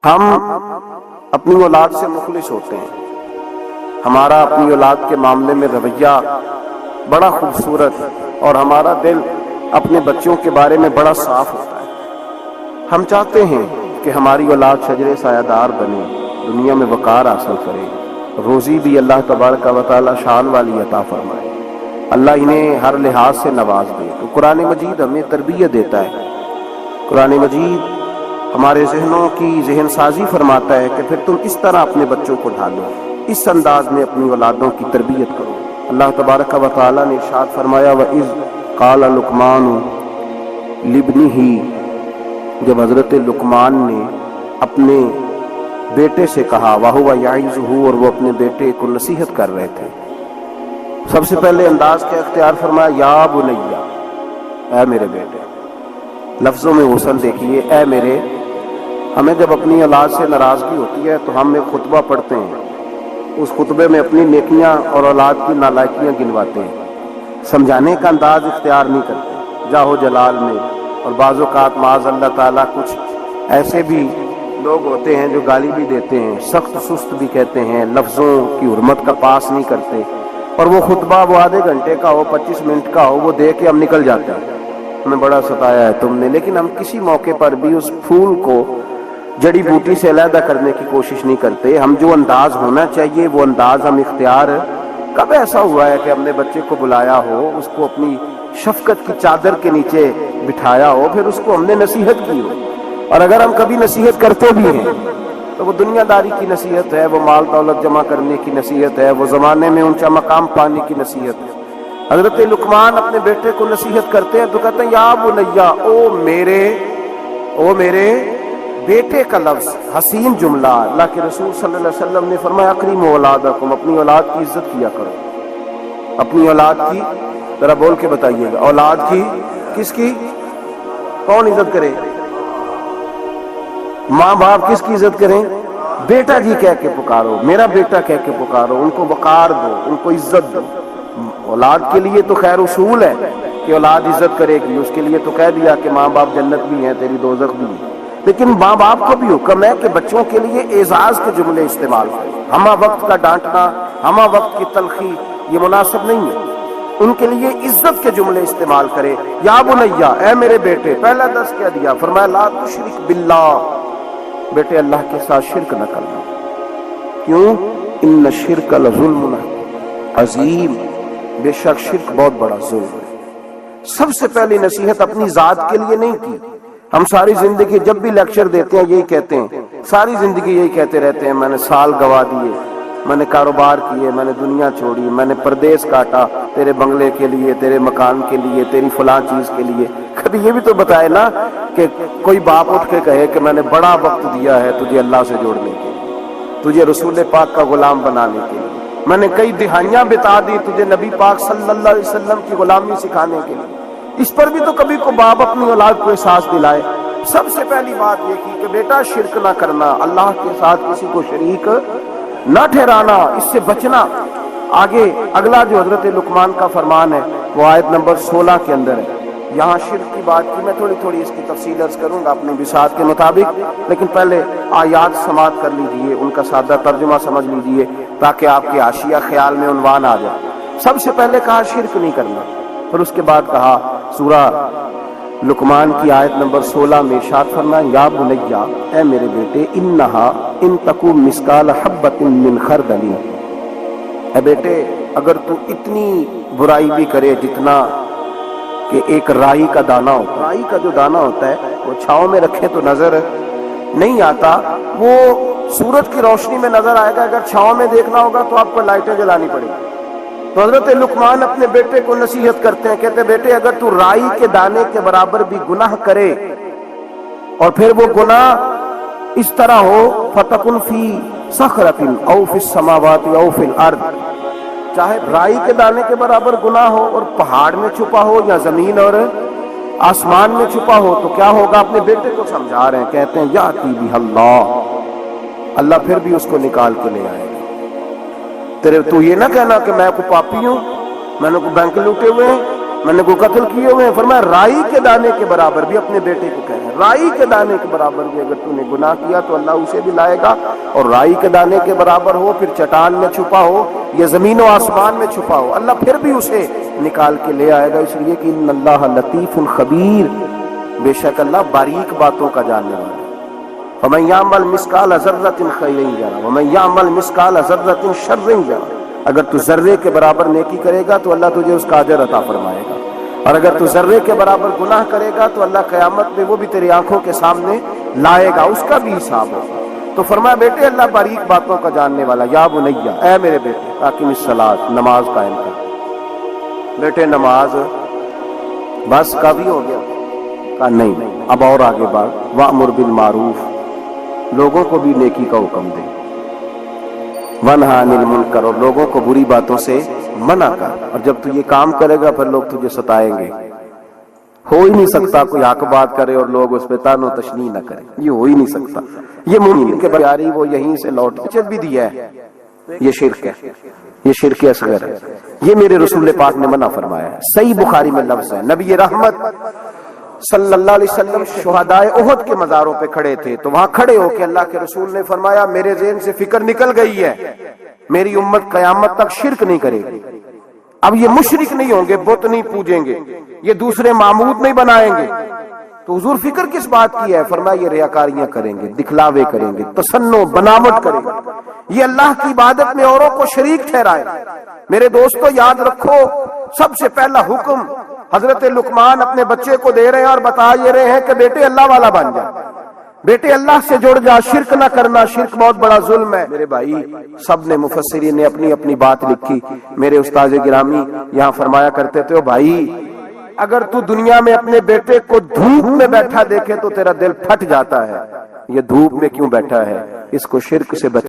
ہم اپنی اولاد سے مخلص ہوتے ہیں. ہمارا اپنی اولاد کے معاملے میں رویہ بڑا خوبصورت اور ہمارا دل اپنے بچوں کے بارے میں بڑا صاف ہوتا ہے. ہم چاہتے ہیں کہ ہماری اولاد شجر سایہ دار بنے، دنیا میں وقار حاصل کرے، روزی بھی اللہ تبارک و تعالی شان والی عطا فرمائے، اللہ انہیں ہر لحاظ سے نواز دے. تو قرآن مجید ہمیں تربیت دیتا ہے. قرآن مجید ہمارے ذہنوں کی ذہن سازی فرماتا ہے کہ پھر تم اس طرح اپنے بچوں کو ڈھالو، اس انداز میں اپنی اولادوں کی تربیت کرو. اللہ تبارک و تعالی نے ارشاد فرمایا وَإِذْ قَالَ لُقْمَانُ لِابْنِهِ، جب حضرت لقمان نے اپنے بیٹے سے کہا وَهُوَ يَعِظُهُ، اور وہ اپنے بیٹے کو نصیحت کر رہے تھے. سب سے پہلے انداز کا اختیار فرمایا یا بنیا، اے میرے بیٹے. لفظوں میں وصل دیکھیے، اے میرے. ہمیں جب اپنی اولاد سے ناراضگی ہوتی ہے تو ہم ایک خطبہ پڑھتے ہیں، اس خطبے میں اپنی نیکیاں اور اولاد کی نالائکیاں گنواتے ہیں، سمجھانے کا انداز اختیار نہیں کرتے جاہو جلال میں. اور بعض اوقات معاذ اللہ تعالیٰ کچھ ایسے بھی لوگ ہوتے ہیں جو گالی بھی دیتے ہیں، سخت سست بھی کہتے ہیں، لفظوں کی حرمت کا پاس نہیں کرتے، اور وہ خطبہ وہ آدھے گھنٹے کا ہو، 25 منٹ کا ہو، وہ دے کے ہم نکل جاتے ہیں، ہمیں بڑا ستایا ہے تم نے. لیکن ہم کسی موقع پر بھی اس پھول کو جڑی بوٹی سے علیحدہ کرنے کی کوشش نہیں کرتے. ہم جو انداز ہونا چاہیے وہ انداز ہم اختیار. کب ایسا ہوا ہے کہ ہم نے بچے کو بلایا ہو، اس کو اپنی شفقت کی چادر کے نیچے بٹھایا ہو، پھر اس کو ہم نے نصیحت کی ہو؟ اور اگر ہم کبھی نصیحت کرتے بھی ہیں تو وہ دنیا داری کی نصیحت ہے، وہ مال دولت جمع کرنے کی نصیحت ہے، وہ زمانے میں اونچا مقام پانے کی نصیحت ہے. حضرت لقمان اپنے بیٹے کو نصیحت کرتے ہیں تو کہتے ہیں یا بنیا، او میرے بیٹے کا لفظ حسین جملہ. اللہ کے رسول صلی اللہ علیہ وسلم نے فرمایا اکریموا اولادکم، اپنی اولاد کی عزت کیا کرو. اپنی اولاد کی ذرا بول کے بتائیے گا، اولاد کی کس کی؟ کون عزت کرے؟ ماں باپ کس کی عزت کریں؟ بیٹا جی کہہ کے پکارو، میرا بیٹا کہہ کے پکارو، ان کو وقار دو، ان کو عزت دو. اولاد کے لیے تو خیر اصول ہے کہ اولاد عزت کرے گی، اس کے لیے تو کہہ دیا کہ ماں باپ جنت بھی ہیں، تیری دوزخ بھی ہے. لیکن ماں باپ کو بھی حکم ہے کہ بچوں کے لیے اعزاز کے جملے استعمال کریں. ہمہ وقت کا ڈانٹنا، ہمہ وقت کی تلخی یہ مناسب نہیں ہے. ان کے لیے عزت کے جملے استعمال کرے. یا بنیا، اے میرے بیٹے. پہلا درس کیا دیا؟ فرمایا لا تشرک باللہ، بیٹے اللہ کے ساتھ شرک نہ کرنا. کیوں؟ ان الشرک لظلم عظیم، بے شک شرک بہت بڑا ظلم ہے. سب سے پہلی نصیحت اپنی ذات کے لیے نہیں کی. ہم ساری زندگی جب بھی لیکچر دیتے ہیں یہی کہتے ہیں، ساری زندگی یہی کہتے رہتے ہیں میں نے سال گوا دیے، میں نے کاروبار کیے، میں نے دنیا چھوڑی، میں نے پردیس کاٹا تیرے بنگلے کے لیے، تیرے مکان کے لیے، تیری فلاں چیز کے لیے. کبھی یہ بھی تو بتائے نا کہ کوئی باپ اٹھ کے کہے کہ میں نے بڑا وقت دیا ہے تجھے اللہ سے جوڑنے کے لیے، تجھے رسول پاک کا غلام بنانے کے لیے، میں نے کئی دہائیاں بتا دی تجھے نبی پاک صلی اللہ علیہ وسلم کی غلامی سکھانے کے لیے. اس پر بھی تو کبھی کو باپ اپنی اولاد کو احساس دلائے. سب سے پہلی بات یہ کی کہ بیٹا شرک نہ کرنا، اللہ کے ساتھ کسی کو شریک نہ ٹھہرانا، اس سے بچنا. آگے اگلا جو حضرت لقمان کا فرمان ہے وہ آیت نمبر 16 کے اندر ہے. یہاں شرک کی بات کی، میں تھوڑی اس کی تفصیل عرض کروں گا اپنے بساط کے مطابق، لیکن پہلے آیات سماعت کر لیجئے، ان کا سادہ ترجمہ سمجھ لیجئے تاکہ آپ کے حاشیہ خیال میں عنوان آ جائے. سب سے پہلے کہا شرک نہیں کرنا، پھر اس کے بعد کہا سورہ لقمان کی آیت نمبر 16 میں ارشاد فرمایا یا بنیا، اے میرے بیٹے، انہا ان تکو مثقال حبۃ من خردل، اے بیٹے اگر تو اتنی برائی بھی کرے جتنا کہ ایک رائی کا دانہ ہوتا ہے. رائی کا جو دانہ ہوتا ہے وہ چھاؤں میں رکھے تو نظر نہیں آتا، وہ سورج کی روشنی میں نظر آئے گا. اگر چھاؤں میں دیکھنا ہوگا تو آپ کو لائٹیں جلانی پڑیں گی. تو حضرت لقمان اپنے بیٹے کو نصیحت کرتے ہیں، کہتے ہیں بیٹے اگر تو رائی کے دانے کے برابر بھی گناہ کرے اور پھر وہ گناہ اس طرح ہو فَتَكُنْ فِي صَخْرَةٍ أَوْ فِي السَّمَاوَاتِ أَوْ فِي الْأَرْضِ، چاہے رائی کے دانے کے برابر گناہ ہو اور پہاڑ میں چھپا ہو یا زمین اور آسمان میں چھپا ہو تو کیا ہوگا؟ اپنے بیٹے کو سمجھا رہے ہیں. کہتے ہیں یاتی بہ اللہ پھر بھی اس کو نکال کے لے آئے گا. تیرے تو یہ نہ کہنا کہ میں کو پاپی ہوں، میں نے کو بینک لوٹے ہوئے ہیں، میں نے کوئی قتل کیے ہوئے ہیں؟ فرمایا رائی کے دانے کے برابر بھی اپنے بیٹے کو کہہ رہے ہیں، رائی کے دانے کے برابر بھی اگر تو نے گناہ کیا تو اللہ اسے بھی لائے گا، اور رائی کے دانے کے برابر ہو، پھر چٹان میں چھپا ہو یا زمین و آسمان میں چھپا ہو، اللہ پھر بھی اسے نکال کے لے آئے گا، اس لیے کہ ان اللہ لطیف خبیر، بے شک اللہ باریک باتوں کا جاننے والا ہے۔ فَمَن يَعْمَلْ مِثْقَالَ ذَرَّةٍ خَيْرًا يَرَهُ وَمَن يَعْمَلْ مِثْقَالَ ذَرَّةٍ شَرًّا يَرَهُ۔ اگر تو ذرے کے برابر نیکی کرے گا تو اللہ تجھے اس کا اجر عطا فرمائے گا، اور اگر تو ذرے کے برابر گناہ کرے گا تو اللہ قیامت میں وہ بھی تیری آنکھوں کے سامنے لائے گا، اس کا بھی حساب ہوگا۔ تو فرمایا بیٹے اللہ باریک باتوں کا جاننے والا، یا بنیا، اے میرے بیٹے، اقم الصلاۃ، نماز قائم کر۔ بیٹے نماز بس کافی ہو گیا؟ کہا نہیں، اب اور آگے بات، وَأْمُرْ بِالْمَعْرُوفِ، لوگوں کو بھی نیکی کا حکم دے، وَانْہَ عَنِ الْمُنْکَرِ، اور لوگوں کو بری باتوں سے منع کر، اور جب تو یہ کام کرے گا پھر لوگ تجھے ستائیں گے۔ ہو ہی نہیں سکتا کوئی حق بات کرے اور لوگ اس پہ تان و تشنیع نہ کرے، یہ ہو ہی نہیں سکتا، یہ ممکن کہ پیاری وہ یہیں سے لوٹ چل بھی دیا ہے، یہ شرک ہے، یہ شرک اصغر ہے، یہ میرے رسول پاک نے منع فرمایا ہے۔ صحیح بخاری میں لفظ ہے، نبی رحمت صلی اللہ علیہ وسلم شہدائے احد کے مزاروں پہ کھڑے تھے، تو وہاں کھڑے ہو کے اللہ کے رسول نے فرمایا میرے ذہن سے فکر نکل گئی ہے، میری امت قیامت تک شرک نہیں کرے گی، اب یہ مشرک نہیں ہوں گے، بت نہیں پوجیں گے، یہ دوسرے معبود نہیں بنائیں گے۔ تو حضور فکر کس بات کی ہے؟ فرمایا یہ ریاکاریاں کریں گے، دکھلاوے کریں گے، تصنع بناوٹ کریں گے، یہ اللہ کی عبادت میں اوروں کو شریک ٹھہرائے۔ میرے دوستو یاد رکھو، سب سے پہلا حکم حضرت لقمان اپنے بچے کو دے رہے ہیں اور بتا یہ رہے ہیں کہ بیٹے اللہ والا بن جا، بیٹے اللہ سے جڑ جا، شرک نہ کرنا، شرک بہت بڑا ظلم ہے۔ میرے بھائی سب نے مفسرین نے اپنی اپنی بات لکھی، میرے استاد گرامی یہاں فرمایا کرتے تھے، بھائی اگر تو دنیا میں اپنے بیٹے کو دھوپ میں بیٹھا دیکھے تو تیرا دل پھٹ جاتا ہے، یہ دھوپ میں کیوں بیٹھا ہے، اس کو شرک سے بچ